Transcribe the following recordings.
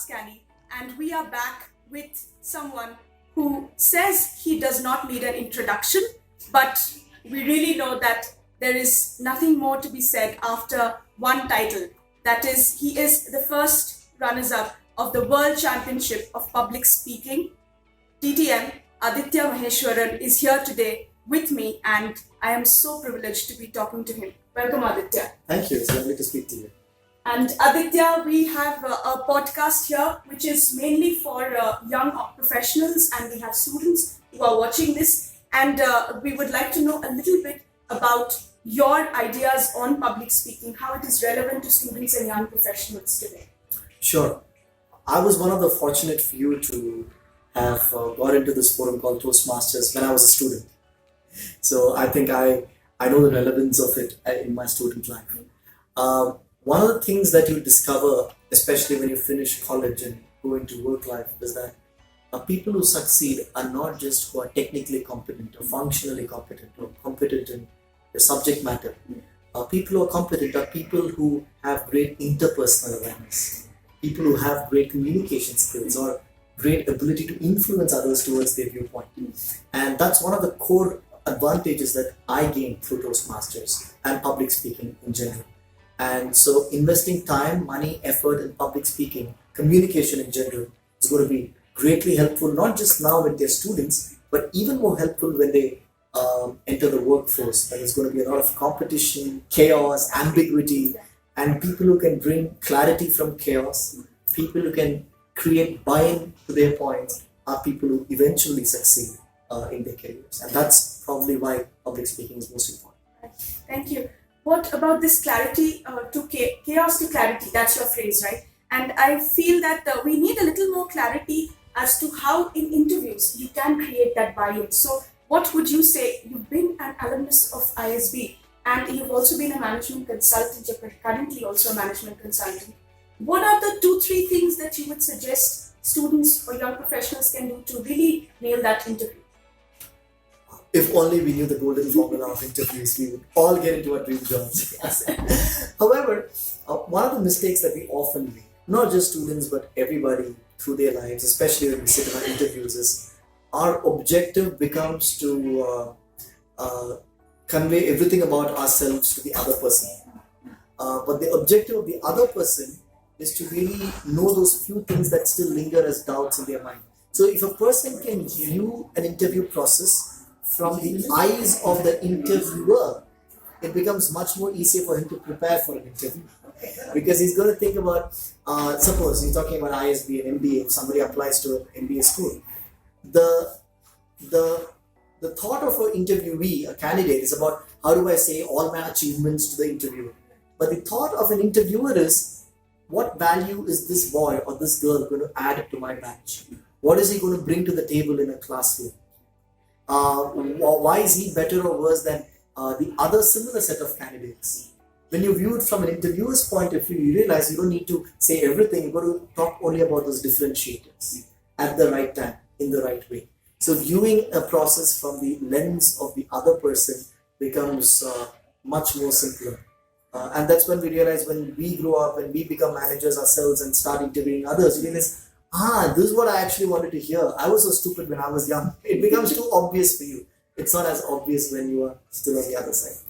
AskAnnie, and we are back with someone who says he does not need an introduction, but we really know that there is nothing more to be said after one title. That is, he is the first runners-up of the World Championship of Public Speaking. DTM, Aditya Maheswaran, is here today with me, and I am so privileged to be talking to him. Welcome, Aditya. Thank you. It's lovely to speak to you. And Aditya, we have a podcast here which is mainly for young professionals, and we have students who are watching this. And we would like to know a little bit about your ideas on public speaking, how it is relevant to students and young professionals today. Sure. I was one of the fortunate few to have got into this forum called Toastmasters when I was a student. So I think I know the relevance of it in my student life. One of the things that you discover, especially when you finish college and go into work life, is that people who succeed are not just who are technically competent or functionally competent or competent in the subject matter. People who are competent are people who have great interpersonal awareness, people who have great communication skills or great ability to influence others towards their viewpoint. And that's one of the core advantages that I gained through Toastmasters and public speaking in general. And so investing time, money, effort in public speaking, communication in general is going to be greatly helpful, not just now with their students, but even more helpful when they enter the workforce. There is going to be a lot of competition, chaos, ambiguity, and people who can bring clarity from chaos, people who can create buy-in to their points are people who eventually succeed in their careers. And that's probably why public speaking is most important. Thank you. What about this clarity to chaos to clarity? That's your phrase, right? And I feel that we need a little more clarity as to how in interviews you can create that buy-in. So what would you say? You've been an alumnus of ISB and you've also been a management consultant. You're currently also a management consultant. What are the 2-3 things that you would suggest students or young professionals can do to really nail that interview? If only we knew the golden formula of interviews, we would all get into our dream jobs. However, one of the mistakes that we often make, not just students but everybody through their lives, especially when we sit in our interviews, is our objective becomes to convey everything about ourselves to the other person. But the objective of the other person is to really know those few things that still linger as doubts in their mind. So if a person can view an interview process from the eyes of the interviewer, it becomes much more easier for him to prepare for an interview. Because he's going to think about, suppose you're talking about ISB and MBA, if somebody applies to an MBA school. The thought of an interviewee, a candidate, is about how do I say all my achievements to the interviewer. But the thought of an interviewer is, what value is this boy or this girl going to add to my batch? What is he going to bring to the table in a classroom? Why is he better or worse than the other similar set of candidates? When you view it from an interviewer's point of view, you realize you don't need to say everything. You've got to talk only about those differentiators at the right time, in the right way. So viewing a process from the lens of the other person becomes much more simpler. And that's when we realize, when we grow up, when we become managers ourselves and start interviewing others, we realize, this is what I actually wanted to hear. I was so stupid when I was young. It becomes too obvious for you. It's not as obvious when you are still on the other side.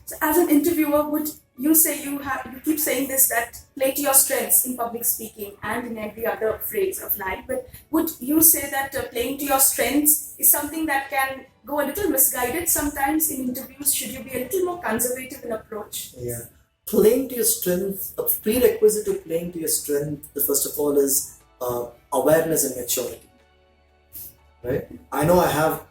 So as an interviewer, would you say you keep saying this, that play to your strengths in public speaking and in every other phrase of life, but would you say that playing to your strengths is something that can go a little misguided sometimes in interviews? Should you be a little more conservative in approach? Yeah. Playing to your strength, a prerequisite to playing to your strength, first of all, is awareness and maturity. Right? I know I have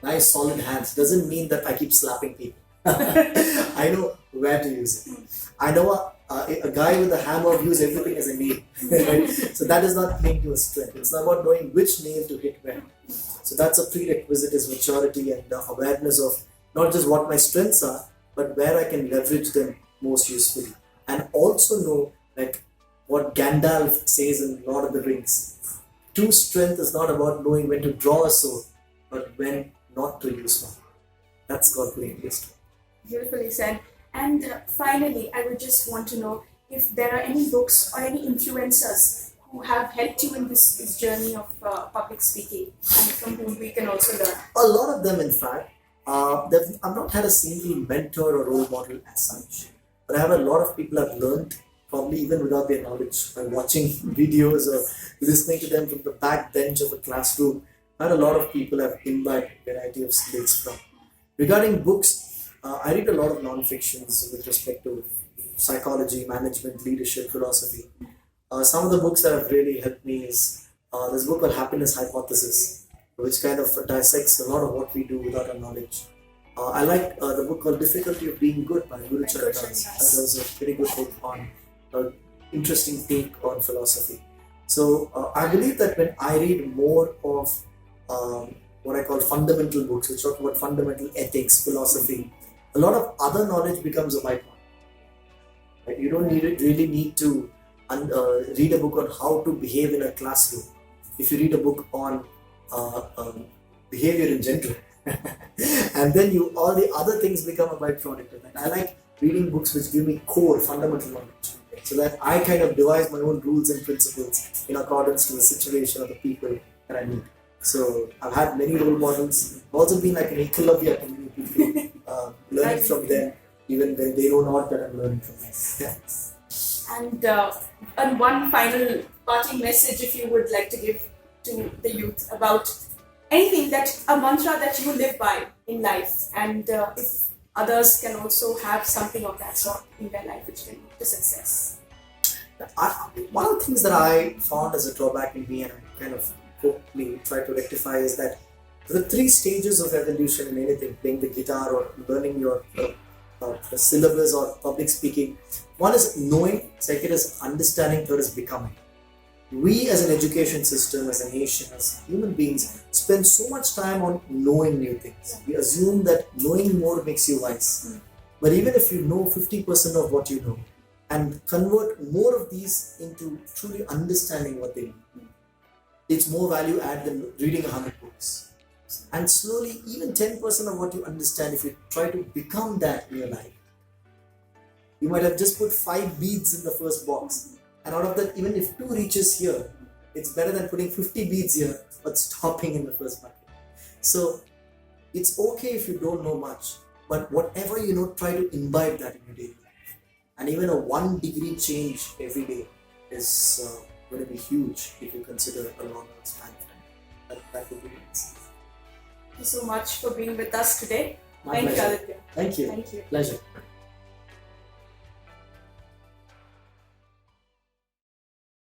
nice solid hands. Doesn't mean that I keep slapping people. I know where to use it. I know a guy with a hammer views everything as a nail. Right? So that is not playing to a strength. It's not about knowing which nail to hit where. So that's a prerequisite, is maturity and awareness of not just what my strengths are, but where I can leverage them most usefully. And also know, like what Gandalf says in Lord of the Rings, true strength is not about knowing when to draw a sword, but when not to use one. That's called playing wisdom. Beautifully said. And finally, I would just want to know if there are any books or any influencers who have helped you in this journey of public speaking and from whom we can also learn? A lot of them, in fact. I've not had a single mentor or role model as such, but I have a lot of people I've learned, probably even without their knowledge, by watching videos or listening to them from the back bench of a classroom. I had a lot of people I've imbibed a variety of skills from. Regarding books, I read a lot of non-fictions with respect to psychology, management, leadership, philosophy. Some of the books that have really helped me is this book called Happiness Hypothesis, which kind of dissects a lot of what we do without our knowledge. I like the book called Difficulty of Being Good by Guru Charan Das. That was a pretty good book on an interesting take on philosophy. So I believe that when I read more of what I call fundamental books, which talk about fundamental ethics, philosophy, a lot of other knowledge becomes a byproduct. Right? You don't really need to read a book on how to behave in a classroom. If you read a book on behavior in general, and then all the other things become a byproduct of that. I like reading books which give me core fundamental knowledge, so that I kind of devise my own rules and principles in accordance to the situation or the people that I meet. So I've had many role models. I've also been like an eklavya to many people, learning from them, even when they know not that I'm learning from them. Yeah. And one final parting message, if you would like to give to the youth about anything, a mantra that you live by in life, and if others can also have something of that sort in their life which can lead to success. One of the things that I found as a drawback in me, and I kind of hopefully try to rectify, is that the 3 stages of evolution in anything, playing the guitar or learning your syllabus or public speaking. One is knowing, second is understanding, third is becoming. We as an education system, as a nation, as human beings, spend so much time on knowing new things. We assume that knowing more makes you wise. But even if you know 50% of what you know and convert more of these into truly understanding what they mean, it's more value add than reading 100 books. And slowly, even 10% of what you understand, if you try to become that in your life, you might have just put 5 beads in the first box. And out of that, even if 2 reaches here, it's better than putting 50 beads here, but stopping in the first bucket. So it's okay if you don't know much, but whatever you know, try to imbibe that in your daily life. And even a 1 degree change every day is going to be huge if you consider a long span of time. That would be nice. Thank you so much for being with us today. My Thank pleasure. you, Aditya. Thank you. Thank you. Pleasure.